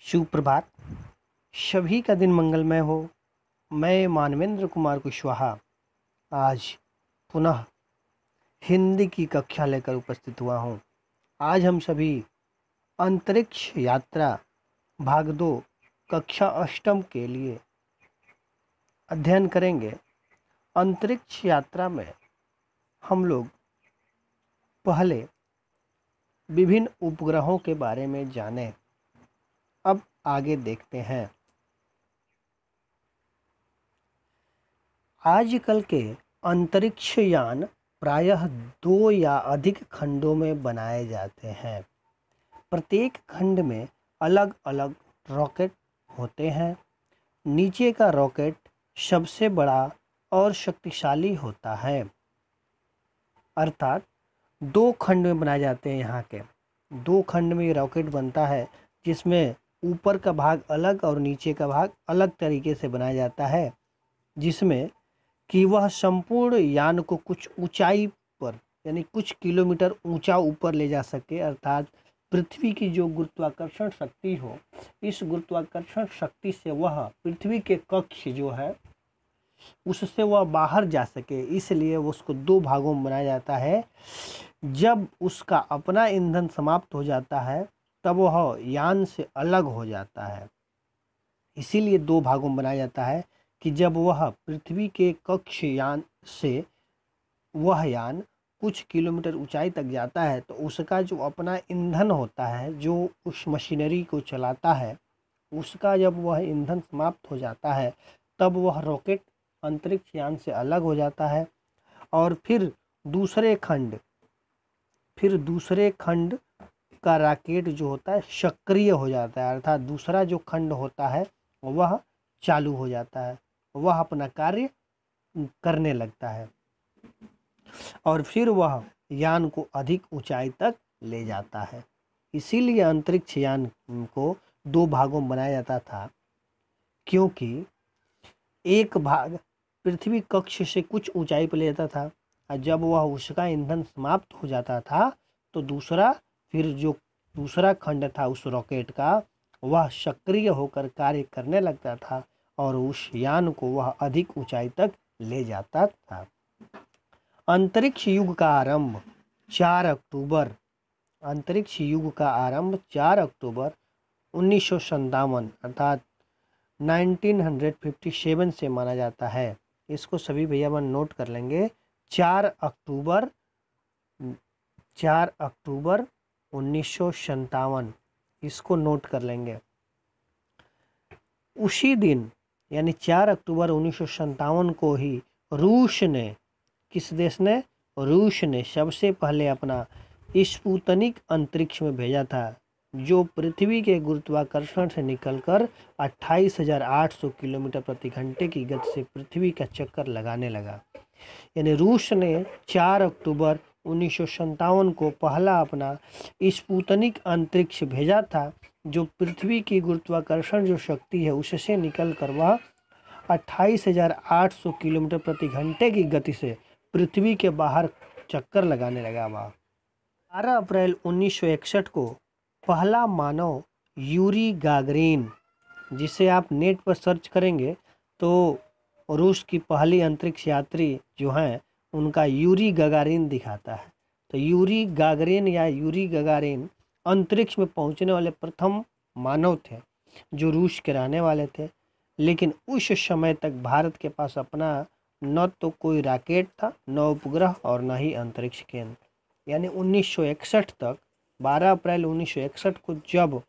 सुप्रभात। सभी का दिन मंगलमय हो। मैं मानवेंद्र कुमार कुशवाहा आज पुनः हिंदी की कक्षा लेकर उपस्थित हुआ हूँ। आज हम सभी अंतरिक्ष यात्रा भाग 2 कक्षा अष्टम के लिए अध्ययन करेंगे। अंतरिक्ष यात्रा में हम लोग पहले विभिन्न उपग्रहों के बारे में जाने। अब आगे देखते हैं। आजकल के अंतरिक्ष यान प्रायः 2 या अधिक खंडों में बनाए जाते हैं। प्रत्येक खंड में अलग अलग रॉकेट होते हैं। नीचे का रॉकेट सबसे बड़ा और शक्तिशाली होता है। अर्थात 2 खंड में बनाए जाते हैं। यहाँ के 2 खंड में ये रॉकेट बनता है, जिसमें ऊपर का भाग अलग और नीचे का भाग अलग तरीके से बनाया जाता है, जिसमें कि वह संपूर्ण यान को कुछ ऊंचाई पर यानी कुछ किलोमीटर ऊंचा ऊपर ले जा सके। अर्थात पृथ्वी की जो गुरुत्वाकर्षण शक्ति हो, इस गुरुत्वाकर्षण शक्ति से वह पृथ्वी के कक्ष जो है उससे वह बाहर जा सके। इसलिए उसको 2 भागों में बनाया जाता है। जब उसका अपना ईंधन समाप्त हो जाता है तब वह यान से अलग हो जाता है। इसीलिए 2 भागों में बनाया जाता है कि जब वह पृथ्वी के कक्ष यान से वह यान कुछ किलोमीटर ऊंचाई तक जाता है तो उसका जो अपना ईंधन होता है, जो उस मशीनरी को चलाता है, उसका जब वह ईंधन समाप्त हो जाता है तब वह रॉकेट अंतरिक्ष यान से अलग हो जाता है। और फिर दूसरे खंड का रॉकेट जो होता है सक्रिय हो जाता है। अर्थात दूसरा जो खंड होता है वह चालू हो जाता है, वह अपना कार्य करने लगता है और फिर वह यान को अधिक ऊंचाई तक ले जाता है। इसीलिए अंतरिक्ष यान को 2 भागों में बनाया जाता था, क्योंकि एक भाग पृथ्वी कक्ष से कुछ ऊंचाई पर ले जाता था और जब वह उसका ईंधन समाप्त हो जाता था तो दूसरा खंड था उस रॉकेट का, वह सक्रिय होकर कार्य करने लगता था और उस यान को वह अधिक ऊंचाई तक ले जाता था। अंतरिक्ष युग का आरंभ 4 अक्टूबर 1957 अर्थात 1957 से माना जाता है। इसको सभी भैया मन नोट कर लेंगे। 4 अक्टूबर 1957 इसको नोट कर लेंगे। उसी दिन यानी 4 अक्टूबर 1957 को ही रूस ने सबसे पहले अपना स्पुतनिक अंतरिक्ष में भेजा था, जो पृथ्वी के गुरुत्वाकर्षण से निकलकर 28,800 किलोमीटर प्रति घंटे की गति से पृथ्वी का चक्कर लगाने लगा। यानी रूस ने 4 अक्टूबर 1957 को पहला अपना स्पुतनिक अंतरिक्ष भेजा था, जो पृथ्वी की गुरुत्वाकर्षण जो शक्ति है उससे निकलकर वह 28,800 किलोमीटर प्रति घंटे की गति से पृथ्वी के बाहर चक्कर लगाने लगा। वह 12 अप्रैल 1961 को पहला मानव यूरी गागरिन, जिसे आप नेट पर सर्च करेंगे तो रूस की पहली अंतरिक्ष यात्री जो हैं उनका यूरी गागारिन दिखाता है। तो यूरी गागारिन अंतरिक्ष में पहुंचने वाले प्रथम मानव थे जो रूस के रहने वाले थे। लेकिन उस समय तक भारत के पास अपना न तो कोई रॉकेट था, न उपग्रह और न ही अंतरिक्ष केंद्र। यानी 1961 तक 12 अप्रैल 1961 को जब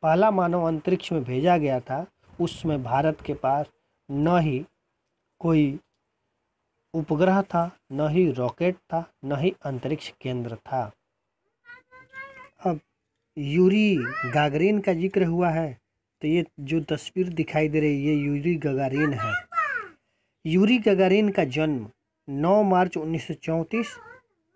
पहला मानव अंतरिक्ष में भेजा गया था, उसमें भारत के पास न ही कोई उपग्रह था, न ही रॉकेट था, न ही अंतरिक्ष केंद्र था। अब यूरी गागरिन का जिक्र हुआ है तो ये जो तस्वीर दिखाई दे रही है ये यूरी गागारिन है। यूरी गागारिन का जन्म 9 मार्च 1934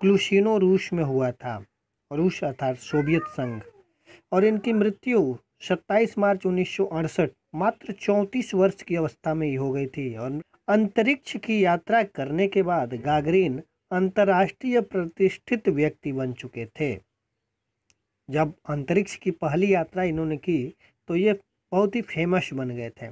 क्लुशिनो रूस में हुआ था, रूस अर्थात सोवियत संघ, और इनकी मृत्यु 27 मार्च 1968 मात्र 34 वर्ष की अवस्था में ही हो गई थी। और अंतरिक्ष की यात्रा करने के बाद गागरिन अंतर्राष्ट्रीय प्रतिष्ठित व्यक्ति बन चुके थे। जब अंतरिक्ष की पहली यात्रा इन्होंने की तो ये बहुत ही फेमस बन गए थे।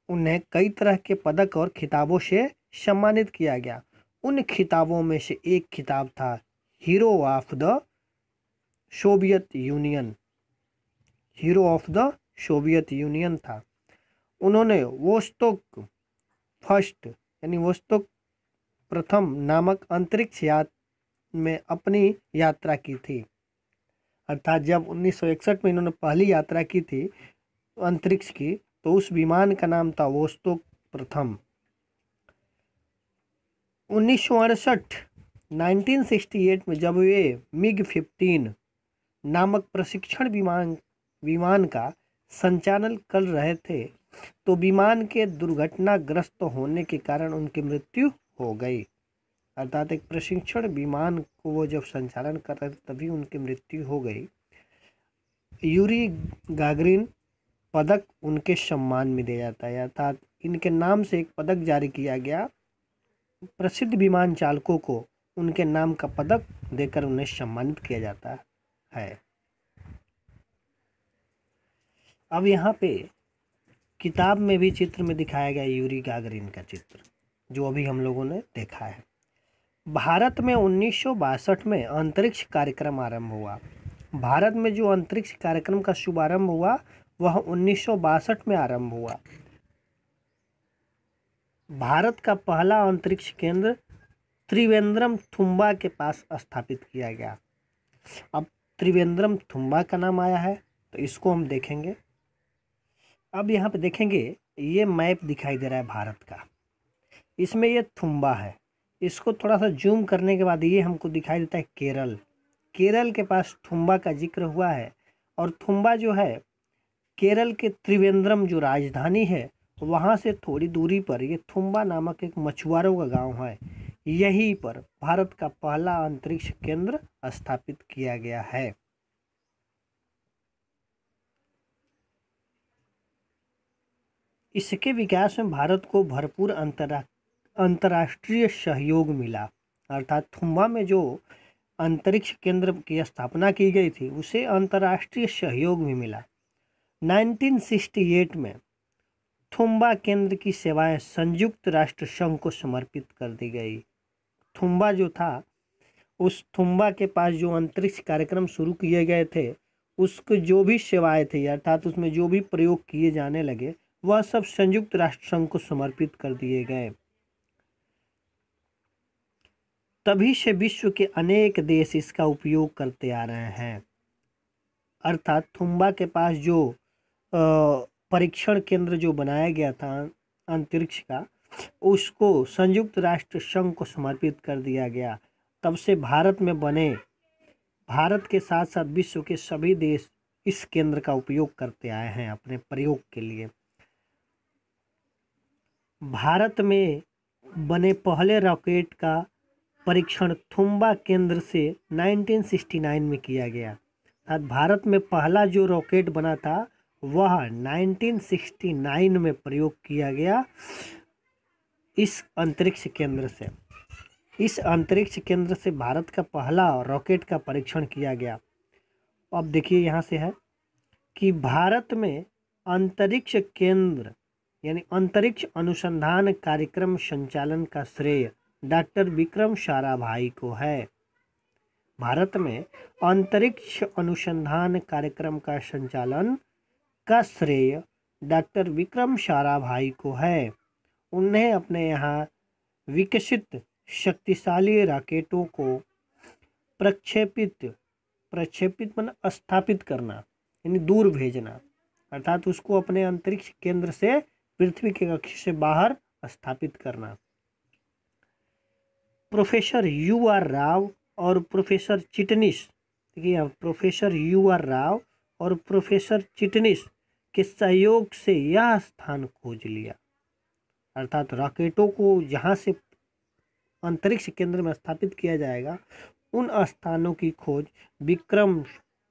उन्हें कई तरह के पदक और खिताबों से सम्मानित किया गया। उन खिताबों में से एक खिताब था hero of the Soviet union. Hero of the Soviet union था। उन्होंने वोस्तोक फर्स्ट यानी वोस्तोक प्रथम नामक अंतरिक्ष यात्रा में अपनी यात्रा की थी। अर्थात जब 1961 में इन्होंने पहली यात्रा की थी अंतरिक्ष की, तो उस विमान का नाम था वोस्तोक प्रथम। 1968 में जब वे MiG-15 नामक प्रशिक्षण विमान का संचालन कर रहे थे तो विमान के दुर्घटनाग्रस्त होने के कारण उनकी मृत्यु हो गई। अर्थात एक प्रशिक्षण विमान को वो जब संचालन कर रहे थे तभी उनकी मृत्यु हो गई। यूरी गागरिन पदक उनके सम्मान में दिया जाता है, अर्थात इनके नाम से एक पदक जारी किया गया। प्रसिद्ध विमान चालकों को उनके नाम का पदक देकर उन्हें सम्मानित किया जाता है। अब यहाँ पे किताब में भी चित्र में दिखाया गया यूरी गागरिन का चित्र, जो अभी हम लोगों ने देखा है। भारत में 1962 में अंतरिक्ष कार्यक्रम आरंभ हुआ। भारत में जो अंतरिक्ष कार्यक्रम का शुभारंभ हुआ वह 1962 में आरंभ हुआ। भारत का पहला अंतरिक्ष केंद्र त्रिवेंद्रम थुम्बा के पास स्थापित किया गया। अब त्रिवेंद्रम थुम्बा का नाम आया है तो इसको हम देखेंगे। अब यहाँ पे देखेंगे ये मैप दिखाई दे रहा है भारत का, इसमें ये थुम्बा है। इसको थोड़ा सा जूम करने के बाद ये हमको दिखाई देता है केरल। केरल के पास थुम्बा का जिक्र हुआ है और थुम्बा जो है केरल के त्रिवेंद्रम जो राजधानी है वहाँ से थोड़ी दूरी पर ये थुम्बा नामक एक मछुआरों का गांव है। यहीं पर भारत का पहला अंतरिक्ष केंद्र स्थापित किया गया है। इसके विकास में भारत को भरपूर अंतर्राष्ट्रीय सहयोग मिला। अर्थात थुम्बा में जो अंतरिक्ष केंद्र की स्थापना की गई थी उसे अंतर्राष्ट्रीय सहयोग भी मिला। 1968 में थुम्बा केंद्र की सेवाएं संयुक्त राष्ट्र संघ को समर्पित कर दी गई। थुम्बा जो था, उस थुम्बा के पास जो अंतरिक्ष कार्यक्रम शुरू किए गए थे उसको जो भी सेवाएं थी अर्थात उसमें जो भी प्रयोग किए जाने लगे वह सब संयुक्त राष्ट्र संघ को समर्पित कर दिए गए। तभी से विश्व के अनेक देश इसका उपयोग करते आ रहे हैं। अर्थात थुम्बा के पास जो परीक्षण केंद्र जो बनाया गया था अंतरिक्ष का, उसको संयुक्त राष्ट्र संघ को समर्पित कर दिया गया। तब से भारत में बने, भारत के साथ साथ विश्व के सभी देश इस केंद्र का उपयोग करते आए हैं अपने प्रयोग के लिए। भारत में बने पहले रॉकेट का परीक्षण थुम्बा केंद्र से 1969 में किया गया। अर्थात भारत में पहला जो रॉकेट बना था वह 1969 में प्रयोग किया गया इस अंतरिक्ष केंद्र से। इस अंतरिक्ष केंद्र से भारत का पहला रॉकेट का परीक्षण किया गया। अब देखिए यहाँ से है कि भारत में अंतरिक्ष केंद्र यानी अंतरिक्ष अनुसंधान कार्यक्रम संचालन का श्रेय डॉक्टर विक्रम साराभाई को है। भारत में अंतरिक्ष अनुसंधान कार्यक्रम का संचालन का श्रेय डॉक्टर विक्रम साराभाई को है। उन्हें अपने यहाँ विकसित शक्तिशाली रॉकेटों को प्रक्षेपित मतलब स्थापित करना यानी दूर भेजना, अर्थात उसको अपने अंतरिक्ष केंद्र से पृथ्वी के कक्ष से बाहर स्थापित करना। Professor U.R. राव और प्रोफेसर चिटनिस, देखिए प्रोफेसर U.R. राव और प्रोफेसर चिटनिस के सहयोग से यह स्थान खोज लिया। अर्थात रॉकेटों को जहाँ से अंतरिक्ष केंद्र में स्थापित किया जाएगा उन स्थानों की खोज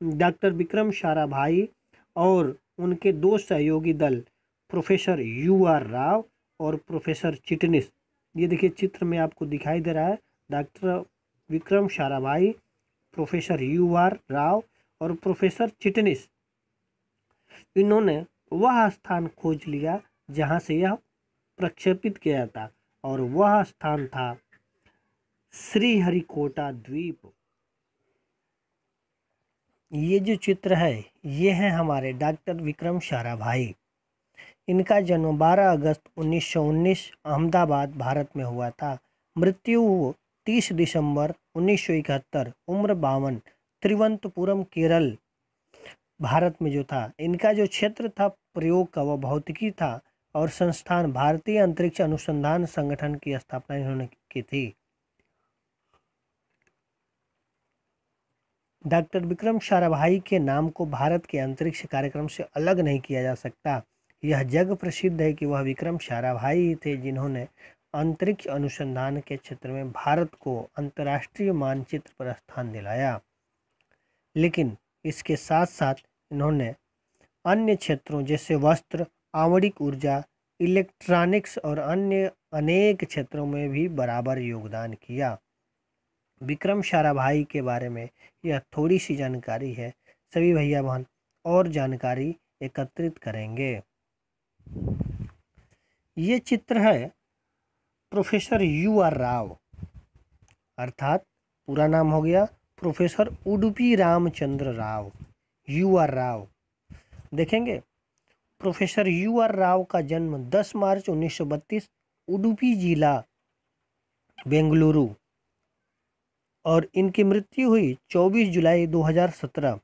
डॉक्टर विक्रम साराभाई और उनके दो सहयोगी दल प्रोफेसर U.R. राव और प्रोफेसर चिटनिस, ये देखिए चित्र में आपको दिखाई दे रहा है doctor Vikram Sarabhai professor U.R. Rao और प्रोफेसर चिटनिस, इन्होंने वह स्थान खोज लिया जहां से यह प्रक्षेपित किया था और वह स्थान था श्रीहरिकोटा द्वीप। ये जो चित्र है ये है हमारे डॉक्टर विक्रम साराभाई। इनका जन्म 12 अगस्त 1919 अहमदाबाद भारत में हुआ था। मृत्यु 30 दिसंबर 1971, उम्र 52, तिरुवनंतपुरम केरल भारत में जो था। इनका जो क्षेत्र था प्रयोग का वह भौतिकी था और संस्थान भारतीय अंतरिक्ष अनुसंधान संगठन की स्थापना इन्होंने की थी। डॉक्टर विक्रम साराभाई के नाम को भारत के अंतरिक्ष कार्यक्रम से अलग नहीं किया जा सकता। यह जग प्रसिद्ध है कि वह विक्रम साराभाई ही थे जिन्होंने अंतरिक्ष अनुसंधान के क्षेत्र में भारत को अंतर्राष्ट्रीय मानचित्र पर स्थान दिलाया। लेकिन इसके साथ साथ इन्होंने अन्य क्षेत्रों जैसे वस्त्र, आणविक ऊर्जा, इलेक्ट्रॉनिक्स और अन्य अनेक क्षेत्रों में भी बराबर योगदान किया। विक्रम साराभाई के बारे में यह थोड़ी सी जानकारी है। सभी भैया बहन और जानकारी एकत्रित करेंगे। ये चित्र है प्रोफेसर U.R. राव, अर्थात पूरा नाम हो गया प्रोफेसर उडुपी रामचंद्र राव, U.R. राव। देखेंगे प्रोफेसर U.R. राव का जन्म 10 मार्च 1932 उडुपी जिला बेंगलुरु और इनकी मृत्यु हुई 24 जुलाई 2017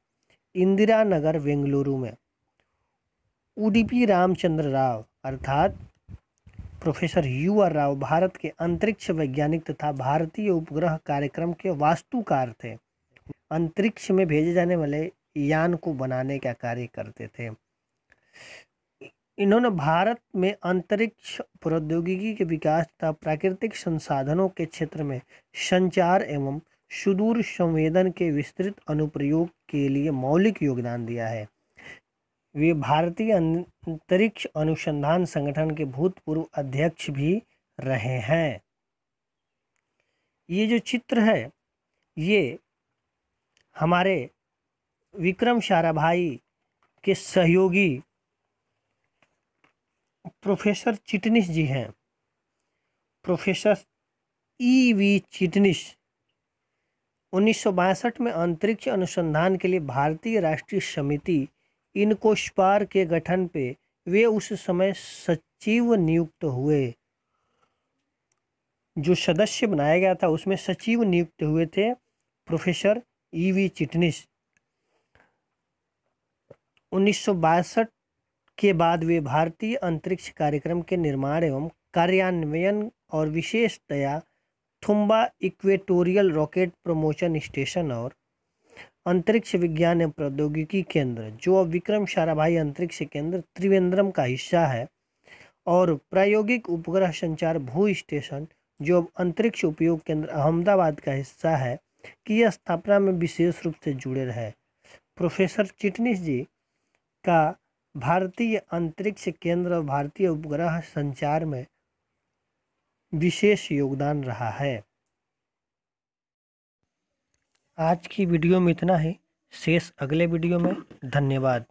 इंदिरा नगर बेंगलुरु में। उडुपी रामचंद्र राव अर्थात प्रोफेसर U.R. राव भारत के अंतरिक्ष वैज्ञानिक तथा भारतीय उपग्रह कार्यक्रम के वास्तुकार थे। अंतरिक्ष में भेजे जाने वाले यान को बनाने का कार्य करते थे। इन्होंने भारत में अंतरिक्ष प्रौद्योगिकी के विकास तथा प्राकृतिक संसाधनों के क्षेत्र में संचार एवं सुदूर संवेदन के विस्तृत अनुप्रयोग के लिए मौलिक योगदान दिया है। वे भारतीय अंतरिक्ष अनुसंधान संगठन के भूतपूर्व अध्यक्ष भी रहे हैं। ये जो चित्र है ये हमारे विक्रम साराभाई के सहयोगी प्रोफेसर चिटनिस जी हैं। Professor E.V. चिटनिस 1962 में अंतरिक्ष अनुसंधान के लिए भारतीय राष्ट्रीय समिति इनकोस्पार के गठन पे वे उस समय सचिव नियुक्त हुए। जो सदस्य बनाया गया था उसमें सचिव नियुक्त हुए थे प्रोफेसर E.V. चिटनिस। 1962 के बाद वे भारतीय अंतरिक्ष कार्यक्रम के निर्माण एवं कार्यान्वयन और विशेषतया Thumba equatorial rocket promotion station और अंतरिक्ष विज्ञान एवं प्रौद्योगिकी केंद्र जो अब विक्रम साराभाई अंतरिक्ष केंद्र त्रिवेंद्रम का हिस्सा है और प्रायोगिक उपग्रह संचार भू स्टेशन जो अब अंतरिक्ष उपयोग केंद्र अहमदाबाद का हिस्सा है की स्थापना में विशेष रूप से जुड़े रहे। प्रोफेसर चिटनिस जी का भारतीय अंतरिक्ष केंद्र और भारतीय उपग्रह संचार में विशेष योगदान रहा है। आज की वीडियो में इतना ही, शेष अगले वीडियो में। धन्यवाद।